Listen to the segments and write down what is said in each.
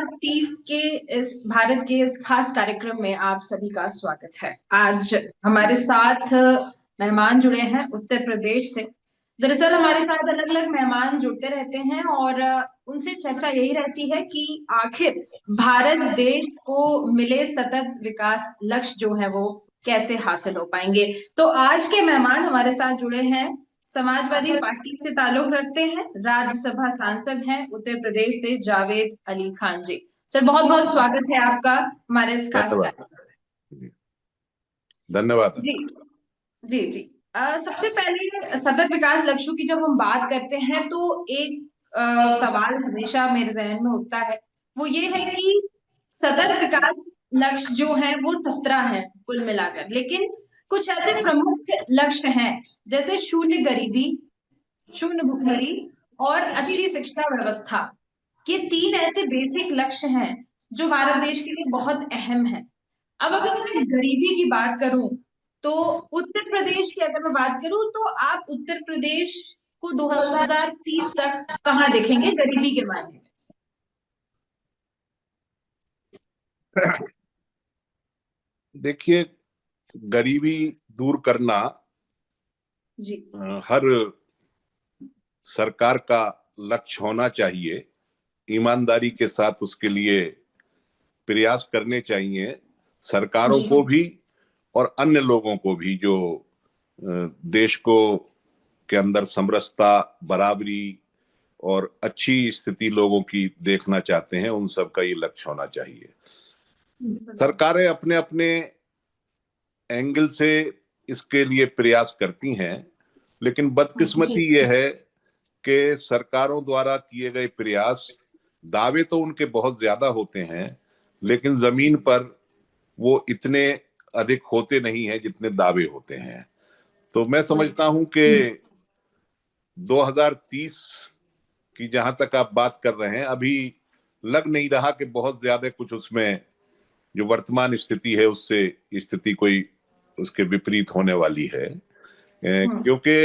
2030 के इस भारत के इस खास कार्यक्रम में आप सभी का स्वागत है। आज हमारे साथ मेहमान जुड़े हैं उत्तर प्रदेश से। दरअसल हमारे साथ अलग अलग मेहमान जुड़ते रहते हैं और उनसे चर्चा यही रहती है कि आखिर भारत देश को मिले सतत विकास लक्ष्य जो है वो कैसे हासिल हो पाएंगे। तो आज के मेहमान हमारे साथ जुड़े हैं, समाजवादी पार्टी से ताल्लुक रखते हैं, राज्यसभा सांसद हैं उत्तर प्रदेश से जावेद अली खान जी। सर बहुत बहुत स्वागत है आपका हमारे इस खास कार्यक्रम। धन्यवाद। जी जी जी। सबसे पहले सतत विकास लक्ष्यों की जब हम बात करते हैं तो एक सवाल हमेशा मेरे जहन में उठता है, वो ये है कि सतत विकास लक्ष्य जो है वो 17 है कुल मिलाकर, लेकिन कुछ ऐसे प्रमुख लक्ष्य हैं जैसे शून्य गरीबी, शून्य भुखमरी और अच्छी शिक्षा व्यवस्था। ये 3 ऐसे बेसिक लक्ष्य हैं जो भारत देश के लिए बहुत अहम है। अब अगर मैं गरीबी की बात करूं तो उत्तर प्रदेश की अगर मैं बात करूं तो आप उत्तर प्रदेश को 2030 तक कहां देखेंगे गरीबी के मामले में? देखिए, गरीबी दूर करना जी हर सरकार का लक्ष्य होना चाहिए। ईमानदारी के साथ उसके लिए प्रयास करने चाहिए, सरकारों को भी और अन्य लोगों को भी जो देश को के अंदर समरसता, बराबरी और अच्छी स्थिति लोगों की देखना चाहते हैं, उन सब का ये लक्ष्य होना चाहिए। सरकारें अपने अपने एंगल से इसके लिए प्रयास करती हैं, लेकिन बदकिस्मती ये है कि सरकारों द्वारा किए गए प्रयास, दावे तो उनके बहुत ज्यादा होते हैं, लेकिन जमीन पर वो इतने अधिक होते नहीं हैं जितने दावे होते हैं। तो मैं समझता हूं कि 2030 की जहां तक आप बात कर रहे हैं, अभी लग नहीं रहा कि बहुत ज्यादा कुछ उसमें जो वर्तमान स्थिति है उससे स्थिति कोई उसके विपरीत होने वाली है, क्योंकि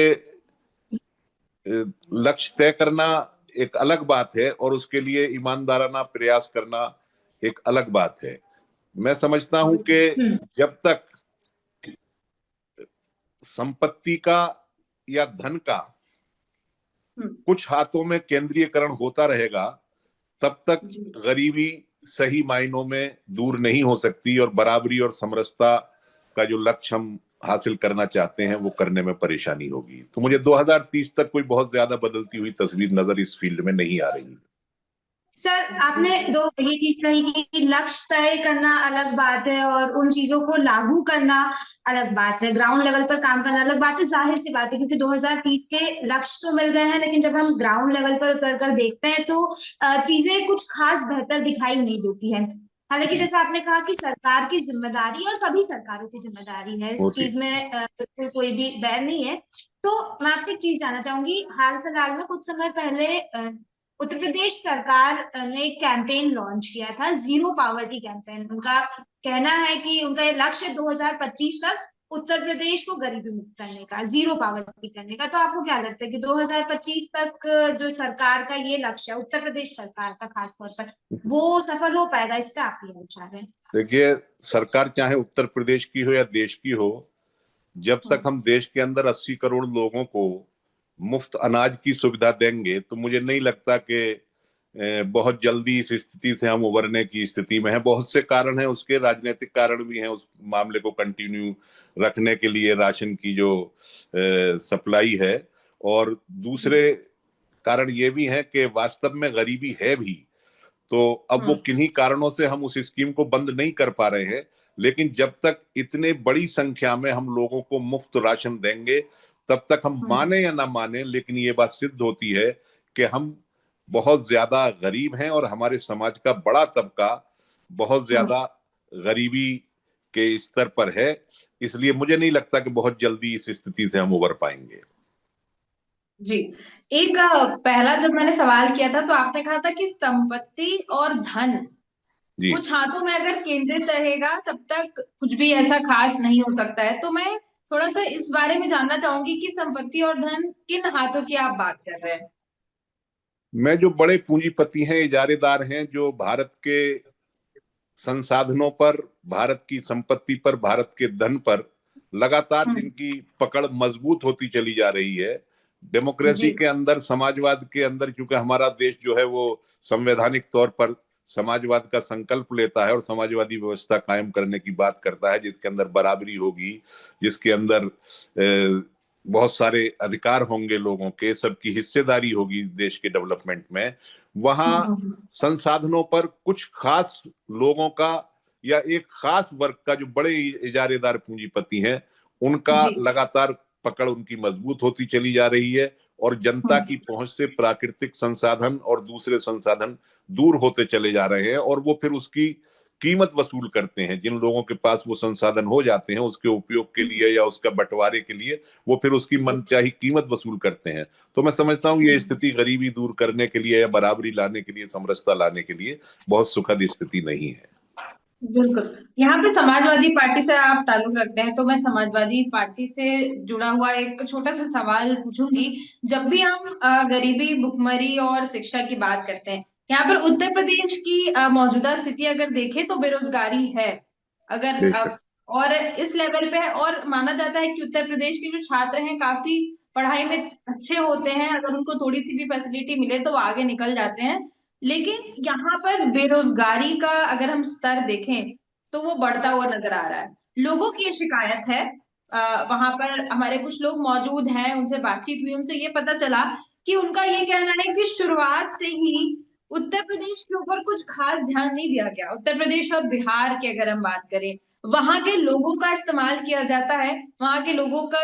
लक्ष्य तय करना एक अलग बात है और उसके लिए ईमानदाराना प्रयास करना एक अलग बात है। मैं समझता हूं कि जब तक संपत्ति का या धन का कुछ हाथों में केंद्रीयकरण होता रहेगा, तब तक गरीबी सही मायनों में दूर नहीं हो सकती और बराबरी और समरसता का जो लक्ष्य हम हासिल करना चाहते हैं वो करने में परेशानी होगी। तो मुझे 2030 तक कोई बहुत ज्यादा बदलती हुई तस्वीर नजर इस फील्ड में नहीं आ रही। सर, आपने दो ये चीज कही कि लक्ष्य तय करना अलग बात है और उन चीजों को लागू करना अलग बात है, ग्राउंड लेवल पर काम करना अलग बात है। जाहिर सी बात है क्योंकि 2030 के लक्ष्य तो मिल गए हैं, लेकिन जब हम ग्राउंड लेवल पर उतर कर देखते हैं तो चीजें कुछ खास बेहतर दिखाई नहीं देती है। हालांकि जैसा आपने कहा कि सरकार की जिम्मेदारी और सभी सरकारों की जिम्मेदारी है, इस चीज में बिल्कुल कोई भी बैर नहीं है। तो मैं आपसे एक चीज जानना चाहूंगी, हाल फिलहाल में कुछ समय पहले उत्तर प्रदेश सरकार ने कैंपेन लॉन्च किया था, जीरो पावर्टी कैंपेन। उनका कहना है कि उनका ये लक्ष्य 2025 तक उत्तर प्रदेश को गरीबी मुक्त करने का, जीरो पावर्टी करने का। तो आपको क्या लगता है कि 2025 तक जो सरकार का ये लक्ष्य है, उत्तर प्रदेश सरकार का खासतौर पर, वो सफल हो पाएगा? इस पे आप क्या विचार है? देखिए, सरकार चाहे उत्तर प्रदेश की हो या देश की हो, जब तक हम देश के अंदर 80 करोड़ लोगों को मुफ्त अनाज की सुविधा देंगे तो मुझे नहीं लगता कि बहुत जल्दी इस स्थिति से हम उबरने की स्थिति में हैं। बहुत से कारण हैं, उसके राजनीतिक कारण भी हैं उस मामले को कंटिन्यू रखने के लिए, राशन की जो सप्लाई है, और दूसरे कारण ये भी हैं कि वास्तव में गरीबी है भी। तो अब वो किन्हीं कारणों से हम उस स्कीम को बंद नहीं कर पा रहे हैं, लेकिन जब तक इतने बड़ी संख्या में हम लोगों को मुफ्त राशन देंगे, तब तक हम माने या ना माने, लेकिन ये बात सिद्ध होती है कि हम बहुत ज्यादा गरीब हैं और हमारे समाज का बड़ा तबका बहुत ज्यादा गरीबी के स्तर पर है। इसलिए मुझे नहीं लगता कि बहुत जल्दी इस स्थिति से हम उबर पाएंगे। जी, एक पहला जब मैंने सवाल किया था तो आपने कहा था कि संपत्ति और धन कुछ हाथों में अगर केंद्रित रहेगा तब तक कुछ भी ऐसा खास नहीं हो सकता है। तो मैं थोड़ा सा इस बारे में जानना चाहूंगी कि संपत्ति और धन किन हाथों की आप बात कर रहे हैं? मैं जो बड़े पूंजीपति हैं, इजारेदार हैं, जो भारत के संसाधनों पर, भारत की संपत्ति पर, भारत के धन पर लगातार जिनकी पकड़ मजबूत होती चली जा रही है, डेमोक्रेसी जी के अंदर, समाजवाद के अंदर, क्योंकि हमारा देश जो है वो संवैधानिक तौर पर समाजवाद का संकल्प लेता है और समाजवादी व्यवस्था कायम करने की बात करता है, जिसके अंदर बराबरी होगी, जिसके अंदर बहुत सारे अधिकार होंगे लोगों के, सबकी हिस्सेदारी होगी देश के डेवलपमेंट में। वहां संसाधनों पर कुछ खास लोगों का या एक खास वर्ग का, जो बड़े इजारेदार पूंजीपति हैं, उनका जी लगातार पकड़ उनकी मजबूत होती चली जा रही है और जनता की पहुंच से प्राकृतिक संसाधन और दूसरे संसाधन दूर होते चले जा रहे हैं, और वो फिर उसकी कीमत वसूल करते हैं। जिन लोगों के पास वो संसाधन हो जाते हैं उसके उपयोग के लिए या उसका बंटवारे के लिए, वो फिर उसकी मनचाही कीमत वसूल करते हैं। तो मैं समझता हूँ ये स्थिति गरीबी दूर करने के लिए या बराबरी लाने के लिए, समरसता लाने के लिए बहुत सुखद स्थिति नहीं है। बिल्कुल। यहाँ पे समाजवादी पार्टी से आप ताल्लुक रखते हैं, तो मैं समाजवादी पार्टी से जुड़ा हुआ एक छोटा सा सवाल पूछूंगी। जब भी हम गरीबी, भुखमरी और शिक्षा की बात करते हैं, यहाँ पर उत्तर प्रदेश की मौजूदा स्थिति अगर देखें तो बेरोजगारी है। अगर और इस लेवल पे है, और माना जाता है कि उत्तर प्रदेश के जो छात्र हैं काफी पढ़ाई में अच्छे होते हैं, अगर उनको थोड़ी सी भी फैसिलिटी मिले तो वो आगे निकल जाते हैं। लेकिन यहाँ पर बेरोजगारी का अगर हम स्तर देखें तो वो बढ़ता हुआ नजर आ रहा है। लोगों की ये शिकायत है। वहां पर हमारे कुछ लोग मौजूद हैं, उनसे बातचीत हुई, उनसे ये पता चला कि उनका ये कहना है कि शुरुआत से ही उत्तर प्रदेश के ऊपर कुछ खास ध्यान नहीं दिया गया। उत्तर प्रदेश और बिहार की अगर हम बात करें, वहां के लोगों का इस्तेमाल किया जाता है, वहां के लोगों का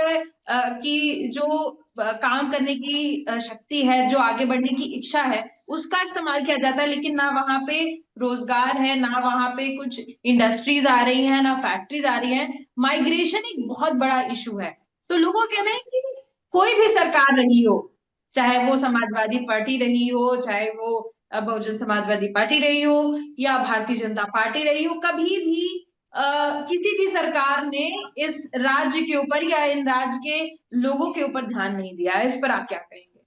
की जो काम करने की शक्ति है, जो आगे बढ़ने की इच्छा है, उसका इस्तेमाल किया जाता है। लेकिन ना वहां पे रोजगार है, ना वहां पे कुछ इंडस्ट्रीज आ रही हैं, ना फैक्ट्रीज आ रही हैं। माइग्रेशन एक बहुत बड़ा इशू है। तो लोगों का कहना है कि कोई भी सरकार रही हो, चाहे वो समाजवादी पार्टी रही हो, चाहे वो बहुजन समाजवादी पार्टी रही हो या भारतीय जनता पार्टी रही हो, कभी भी किसी भी सरकार ने इस राज्य के ऊपर या इन राज्य के लोगों के ऊपर ध्यान नहीं दिया है। इस पर आप क्या कहेंगे?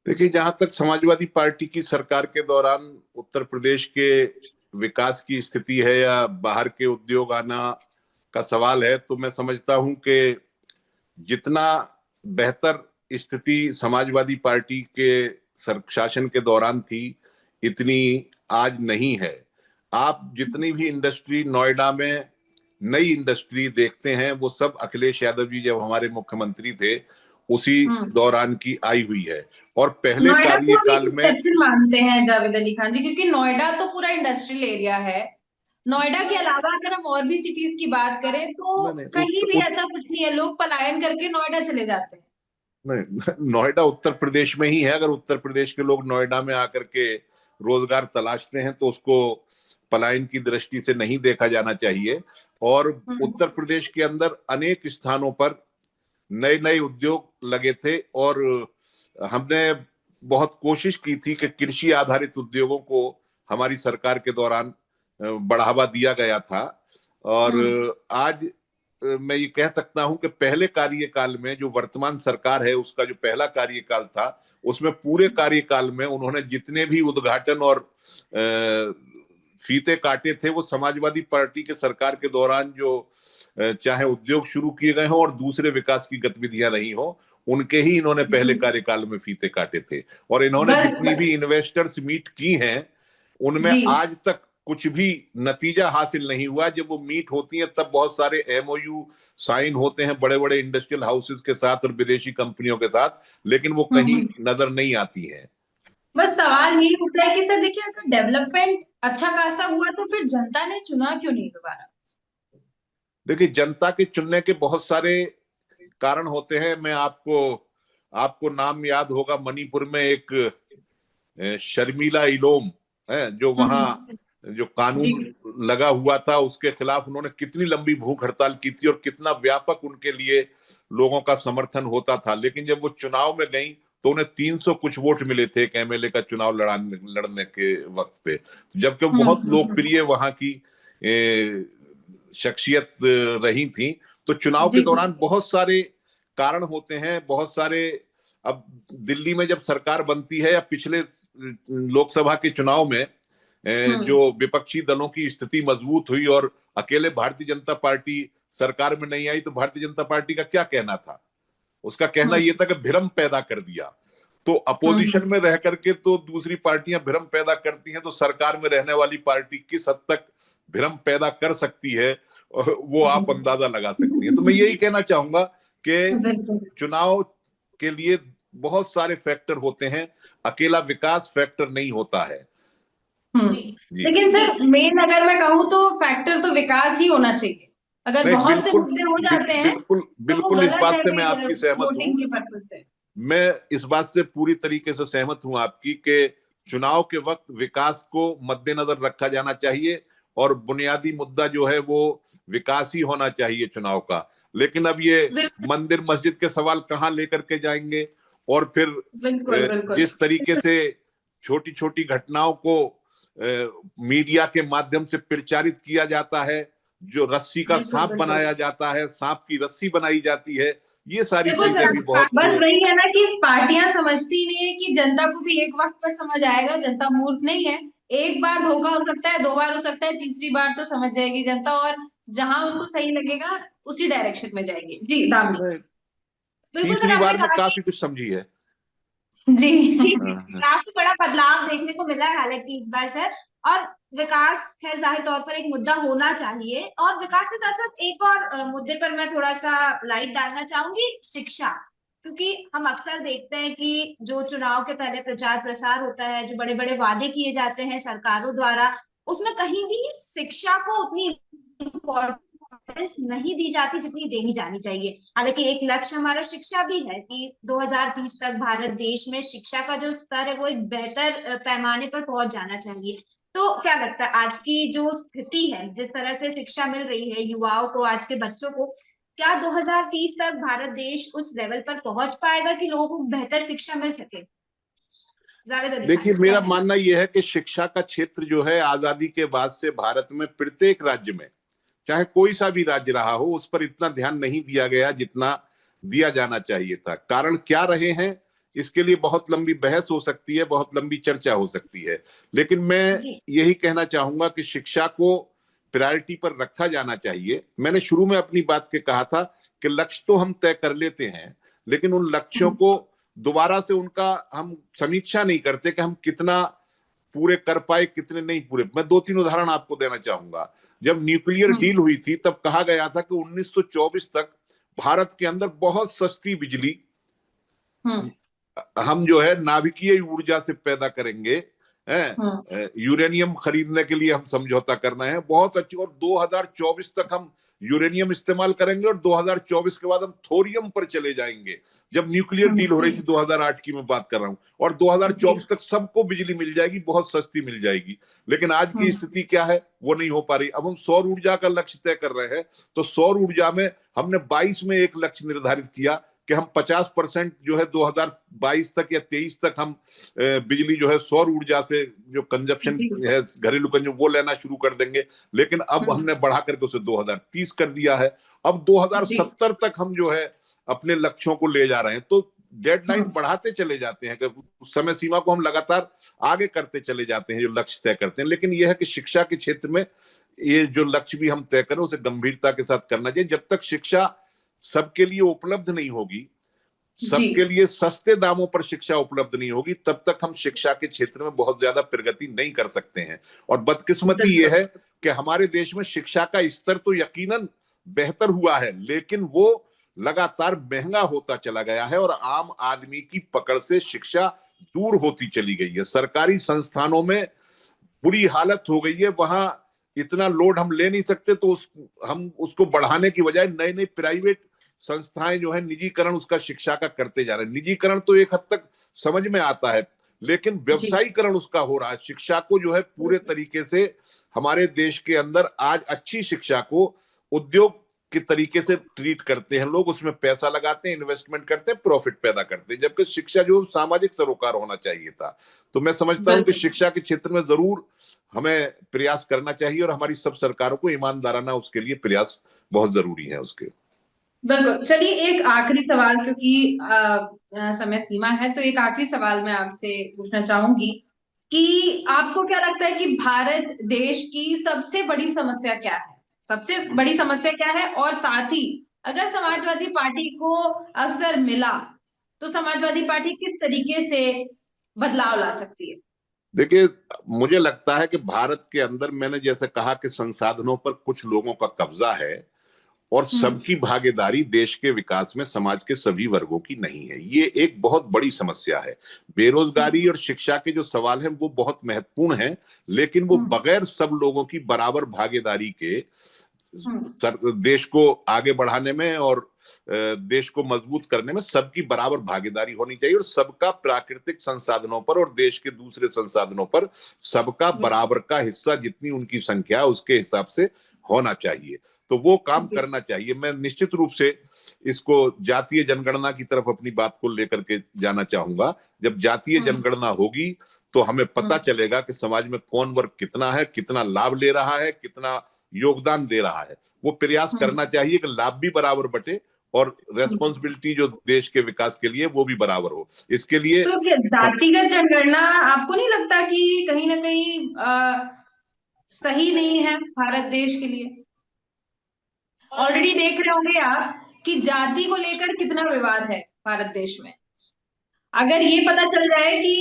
देखिए, जहां तक समाजवादी पार्टी की सरकार के दौरान उत्तर प्रदेश के विकास की स्थिति है या बाहर के उद्योग आना का सवाल है, तो मैं समझता हूं कि जितना बेहतर स्थिति समाजवादी पार्टी के शासन के दौरान थी, इतनी आज नहीं है। आप जितनी भी इंडस्ट्री नोएडा में, नई इंडस्ट्री देखते हैं, वो सब अखिलेश यादव जी जब हमारे मुख्यमंत्री थे उसी दौरान की आई हुई है। और पहले नोएडा को कार्यकाल में एक्सेप्शन मानते हैं जावेद अली खान जी, क्योंकि नोएडा तो पूरा इंडस्ट्रियल एरिया है। नोएडा के अलावा अगर हम और भी सिटीज की बात करें तो कहीं भी ऐसा कुछ नहीं है, लोग पलायन करके नोएडा चले जाते हैं। नहीं, नोएडा उत्तर प्रदेश में ही है। अगर उत्तर प्रदेश के लोग नोएडा में आकर के रोजगार तलाशते हैं तो उसको पलायन की दृष्टि से नहीं देखा जाना चाहिए। और उत्तर प्रदेश के अंदर अनेक स्थानों पर नए नए उद्योग लगे थे और हमने बहुत कोशिश की थी कि कृषि आधारित उद्योगों को हमारी सरकार के दौरान बढ़ावा दिया गया था। और आज मैं ये कह सकता हूं कि पहले कार्यकाल में, जो वर्तमान सरकार है उसका जो पहला कार्यकाल था, उसमें पूरे कार्यकाल में उन्होंने जितने भी उद्घाटन और फीते काटे थे, वो समाजवादी पार्टी के सरकार के दौरान जो चाहे उद्योग शुरू किए गए हों और दूसरे विकास की गतिविधियां रही हो, उनके ही इन्होंने पहले कार्यकाल में फीते काटे थे। और इन्होंने जितनी भी इन्वेस्टर्स मीट की हैं, उनमें आज तक कुछ भी नतीजा हासिल नहीं हुआ। जब वो मीट होती हैं तब बहुत सारे एमओयू साइन होते हैं बड़े बड़े इंडस्ट्रियल हाउसेस के साथ और विदेशी कंपनियों के साथ, लेकिन वो कहीं नजर नहीं आती है। बस सवाल यही उठता है कि सर देखिए, अगर डेवलपमेंट अच्छा खासा हुआ तो फिर जनता ने चुना क्यों नहीं दोबारा? देखिए, जनता के चुनने के बहुत सारे कारण होते हैं। मैं आपको नाम याद होगा, मणिपुर में एक शर्मिला इलोम है, जो वहां जो कानून लगा हुआ था उसके खिलाफ उन्होंने कितनी लंबी भूख हड़ताल की थी और कितना व्यापक उनके लिए लोगों का समर्थन होता था। लेकिन जब वो चुनाव में गई तो उन्हें 300 कुछ वोट मिले थे एक एमएलए का चुनाव लड़ने के वक्त पे, जबकि बहुत लोकप्रिय वहां की शख्सियत रही थी। तो चुनाव के दौरान बहुत सारे कारण होते हैं, बहुत सारे अब दिल्ली में जब सरकार बनती है या पिछले लोकसभा के चुनाव में जो विपक्षी दलों की स्थिति मजबूत हुई और अकेले भारतीय जनता पार्टी सरकार में नहीं आई, तो भारतीय जनता पार्टी का क्या कहना था? उसका कहना यह था कि भ्रम पैदा कर दिया। तो अपोजिशन में रह करके तो दूसरी पार्टियां भ्रम पैदा करती हैं, तो सरकार में रहने वाली पार्टी किस हद तक भ्रम पैदा कर सकती है वो आप अंदाजा लगा सकती हैं। तो मैं यही कहना चाहूंगा कि चुनाव के लिए बहुत सारे फैक्टर होते हैं, अकेला विकास फैक्टर नहीं होता है। लेकिन सर मेन अगर मैं कहूँ तो फैक्टर तो विकास ही होना चाहिए। अगर बहुत से मुद्दे हो जाते हैं बिल्कुल इस बात से मैं आपकी सहमत हूँ। मैं इस बात से पूरी तरीके से सहमत हूं आपकी कि चुनाव के वक्त विकास को मद्देनजर रखा जाना चाहिए और बुनियादी मुद्दा जो है वो विकास ही होना चाहिए चुनाव का। लेकिन अब ये मंदिर मस्जिद के सवाल कहाँ लेकर के जाएंगे, और फिर जिस तरीके से छोटी छोटी घटनाओं को मीडिया के माध्यम से प्रचारित किया जाता है, जो रस्सी का सांप बनाया जाता है, सांप की रस्सी बनाई जाती है, ये सारी चीजें भी बहुत बस वही है ना कि पार्टियां समझती नहीं है कि जनता को भी एक वक्त पर समझ आएगा। जनता मूर्ख नहीं है, एक बार धोखा हो सकता है, 2 बार हो सकता है, तीसरी बार तो समझ जाएगी जनता, और जहां उनको सही लगेगा उसी डायरेक्शन में जाएगी। जी दामिनी, तीसरी बार में काफी कुछ समझी है जी। काफी बड़ा बदलाव देखने को मिला है हालांकि इस बार सर, और विकास खैर जाहिर तौर पर एक मुद्दा होना चाहिए, और विकास के साथ साथ एक और मुद्दे पर मैं थोड़ा सा लाइट डालना चाहूंगी, शिक्षा। क्योंकि हम अक्सर देखते हैं कि जो चुनाव के पहले प्रचार प्रसार होता है, जो बड़े बड़े वादे किए जाते हैं सरकारों द्वारा, उसमें कहीं भी शिक्षा को उतनी इम्पोर्टेंस नहीं दी जाती जितनी देनी जानी चाहिए। हालांकि एक लक्ष्य हमारा शिक्षा भी है कि 2030 तक भारत देश में शिक्षा का जो स्तर है वो एक बेहतर पैमाने पर पहुंच जाना चाहिए। तो क्या लगता है आज की जो स्थिति है, जिस तरह से शिक्षा मिल रही है युवाओं को, आज के बच्चों को, क्या 2030 तक भारत देश उस लेवल पर पहुंच पाएगा कि लोगों को बेहतर शिक्षा मिल सके? देखिए, मेरा मानना यह है कि शिक्षा का क्षेत्र जो है आजादी के बाद से भारत में प्रत्येक राज्य में, चाहे कोई सा भी राज्य रहा हो, उस पर इतना ध्यान नहीं दिया गया जितना दिया जाना चाहिए था। कारण क्या रहे हैं इसके लिए बहुत लंबी बहस हो सकती है, बहुत लंबी चर्चा हो सकती है, लेकिन मैं यही कहना चाहूंगा कि शिक्षा को प्रायोरिटी पर रखा जाना चाहिए। मैंने शुरू में अपनी बात के कहा था कि लक्ष्य तो हम तय कर लेते हैं, लेकिन उन लक्ष्यों को दोबारा से उनका हम समीक्षा नहीं करते कि हम कितना पूरे कर पाए, कितने नहीं पूरे। मैं 2-3 उदाहरण आपको देना चाहूंगा। जब न्यूक्लियर डील हुई थी तब कहा गया था कि 1924 तक भारत के अंदर बहुत सस्ती बिजली हम जो है नाभिकीय ऊर्जा से पैदा करेंगे, यूरेनियम खरीदने के लिए हम समझौता करना है, बहुत अच्छी, और 2024 तक हम यूरेनियम इस्तेमाल करेंगे और 2024 के बाद हम थोरियम पर चले जाएंगे। जब न्यूक्लियर डील हो रही थी 2008 की मैं बात कर रहा हूं, और 2024 तक सबको बिजली मिल जाएगी, बहुत सस्ती मिल जाएगी। लेकिन आज की स्थिति क्या है, वो नहीं हो पा रही। अब हम सौर ऊर्जा का लक्ष्य तय कर रहे हैं, तो सौर ऊर्जा में हमने 22 में एक लक्ष्य निर्धारित किया कि हम 50% जो है 2022 तक या 23 तक हम बिजली जो है सौर ऊर्जा से जो कंजप्शन है, घरेलू कंजप्शन, वो लेना शुरू कर देंगे। लेकिन अब हमने बढ़ा करके उसे 2030 कर दिया है। अब 2070 तक हम जो है अपने लक्ष्यों को ले जा रहे हैं। तो डेडलाइन बढ़ाते चले जाते हैं, समय सीमा को हम लगातार आगे करते चले जाते हैं जो लक्ष्य तय करते हैं। लेकिन यह है कि शिक्षा के क्षेत्र में ये जो लक्ष्य भी हम तय करें उसे गंभीरता के साथ करना चाहिए। जब तक शिक्षा सबके लिए उपलब्ध नहीं होगी, सबके लिए सस्ते दामों पर शिक्षा उपलब्ध नहीं होगी, तब तक हम शिक्षा के क्षेत्र में बहुत ज्यादा प्रगति नहीं कर सकते हैं। और बदकिस्मती यह है कि हमारे देश में शिक्षा का स्तर तो यकीनन बेहतर हुआ है, लेकिन वो लगातार महंगा होता चला गया है और आम आदमी की पकड़ से शिक्षा दूर होती चली गई है। सरकारी संस्थानों में बुरी हालत हो गई है, वहां इतना लोड हम ले नहीं सकते, तो हम उसको बढ़ाने की बजाय नए नए प्राइवेट संस्थाएं जो है निजीकरण उसका शिक्षा का करते जा रहे हैं। निजीकरण तो एक हद तक समझ में आता है, लेकिन व्यवसायीकरण उसका हो रहा है। शिक्षा को जो है पूरे तरीके से हमारे देश के अंदर आज अच्छी शिक्षा को उद्योग के तरीके से ट्रीट करते हैं लोग, उसमें पैसा लगाते हैं, इन्वेस्टमेंट करते हैं, प्रॉफिट पैदा करते हैं, जबकि शिक्षा जो सामाजिक सरोकार होना चाहिए था। तो मैं समझता हूं कि शिक्षा के क्षेत्र में जरूर हमें प्रयास करना चाहिए और हमारी सब सरकारों को ईमानदाराना उसके लिए प्रयास बहुत जरूरी है उसके। बिल्कुल। चलिए एक आखिरी सवाल, क्योंकि समय सीमा है, तो एक आखिरी सवाल मैं आपसे पूछना चाहूंगी कि आपको क्या लगता है कि भारत देश की सबसे बड़ी समस्या क्या है? सबसे बड़ी समस्या क्या है? और साथ ही अगर समाजवादी पार्टी को अवसर मिला तो समाजवादी पार्टी किस तरीके से बदलाव ला सकती है? देखिए, मुझे लगता है कि भारत के अंदर, मैंने जैसे कहा कि संसाधनों पर कुछ लोगों का कब्जा है और सबकी भागीदारी देश के विकास में समाज के सभी वर्गों की नहीं है। ये एक बहुत बड़ी समस्या है। बेरोजगारी और शिक्षा के जो सवाल हैं वो बहुत महत्वपूर्ण हैं, लेकिन वो बगैर सब लोगों की बराबर भागीदारी के देश को आगे बढ़ाने में और देश को मजबूत करने में सबकी बराबर भागीदारी होनी चाहिए, और सबका प्राकृतिक संसाधनों पर और देश के दूसरे संसाधनों पर सबका बराबर का हिस्सा, जितनी उनकी संख्या उसके हिसाब से होना चाहिए। तो वो काम करना चाहिए। मैं निश्चित रूप से इसको जातीय जनगणना की तरफ अपनी बात को लेकर के जाना चाहूंगा। जब जातीय जनगणना होगी तो हमें पता चलेगा कि समाज में कौन वर्ग कितना है, कितना लाभ ले रहा है, कितना योगदान दे रहा है। वो प्रयास करना चाहिए कि लाभ भी बराबर बटे और रेस्पॉन्सिबिलिटी जो देश के विकास के लिए वो भी बराबर हो। इसके लिए तो जातिगत जनगणना आपको नहीं लगता कि कहीं ना कहीं सही नहीं है भारत देश के लिए? ऑलरेडी देख रहे होंगे आप कि जाति को लेकर कितना विवाद है भारत देश में। अगर ये पता चल जाए कि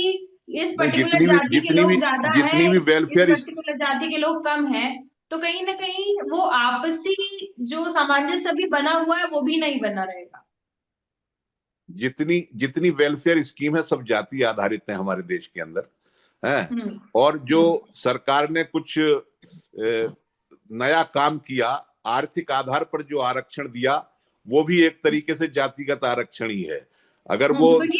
इस पर्टिकुलर जाति के लोग ज्यादा है, जितनी भी इस वेलफेयर, पर्टिकुलर जाति के लोग कम है, तो कहीं ना कहीं वो आपसी जो सामंजस्य भी बना हुआ है वो भी नहीं बना रहेगा। जितनी जितनी वेलफेयर स्कीम है सब जाति आधारित है हमारे देश के अंदर है। और जो सरकार ने कुछ नया काम किया, आर्थिक आधार पर जो आरक्षण दिया, वो भी एक तरीके से जातिगत आरक्षण ही है। अगर वो तो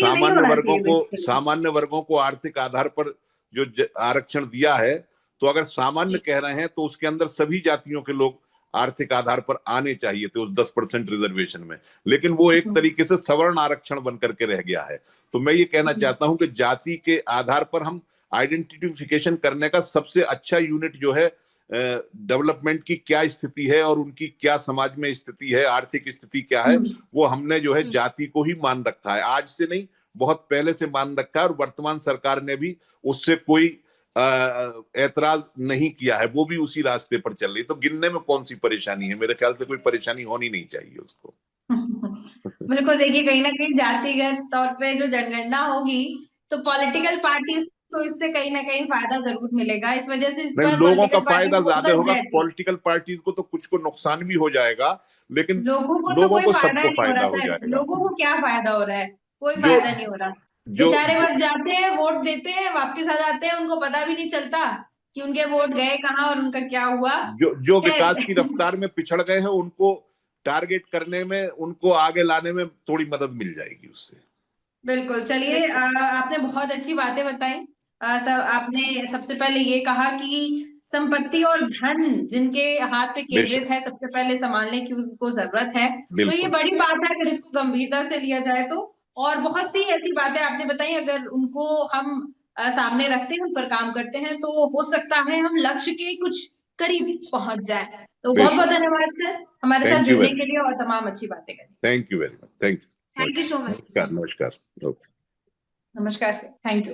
सामान्य वर्गों को आर्थिक आधार पर जो आरक्षण दिया है, तो अगर सामान्य कह रहे हैं तो उसके अंदर सभी जातियों के लोग आर्थिक आधार पर आने चाहिए थे उस 10% रिजर्वेशन में, लेकिन वो एक तरीके से सवर्ण आरक्षण बन करके रह गया है। तो मैं ये कहना चाहता हूं कि जाति के आधार पर हम आइडेंटिफिकेशन करने का सबसे अच्छा यूनिट जो है, डेवलपमेंट की क्या स्थिति है और उनकी क्या समाज में स्थिति है, आर्थिक स्थिति क्या है, वो हमने जो है जाति को ही मान रखा है। आज से नहीं, बहुत पहले से मान रखा है, और वर्तमान सरकार ने भी उससे कोई ऐतराज नहीं किया है, वो भी उसी रास्ते पर चल रही। तो गिनने में कौन सी परेशानी है? मेरे ख्याल से कोई परेशानी होनी नहीं चाहिए उसको। बिल्कुल। देखिए कहीं ना कहीं जातिगत तौर पे जो जनगणना होगी तो पॉलिटिकल पार्टीज को इससे कहीं ना कहीं फायदा जरूर मिलेगा। इस वजह से इस नहीं, पर लोगों का पॉलिटिकल फायदा पार्टी ज्यादा फोकस होगा, रहती है। पॉलिटिकल पार्टीज को तो कुछ को नुकसान भी हो जाएगा, लेकिन लोगों को तो लोगों कोई को फायदा सबको नहीं हो रहा फायदा हो सर। जाएगा। लोगों को क्या फायदा हो रहा है? कोई जो फायदा नहीं हो रहा। जो बेचारे बस जाते हैं, वोट देते हैं, वापस आ जाते हैं, उनको पता भी नहीं चलता कि उनके वोट गए कहाँ और उनका क्या हुआ। जो विकास की रफ्तार में पिछड़ गए हैं उनको टारगेट करने में, उनको आगे लाने में थोड़ी मदद मिल जाएगी उससे। बिल्कुल। चलिए आपने बहुत अच्छी बातें बताई। आपने सबसे पहले ये कहा कि संपत्ति और धन जिनके हाथ पे केंद्रित है सबसे पहले संभालने की उनको जरूरत है। तो ये बड़ी बात है अगर इसको गंभीरता से लिया जाए तो। और बहुत सी ऐसी बातें आपने बताई, अगर उनको हम सामने रखते हैं, उन पर काम करते हैं, तो हो सकता है हम लक्ष्य के कुछ करीब पहुंच जाए। तो बहुत बहुत धन्यवाद सर हमारे साथ जुड़ने के लिए और तमाम अच्छी बातें करने। Thank you very much. Thank you. Thank you so much. नमस्कार। नमस्कार। नमस्कार सर। Thank you.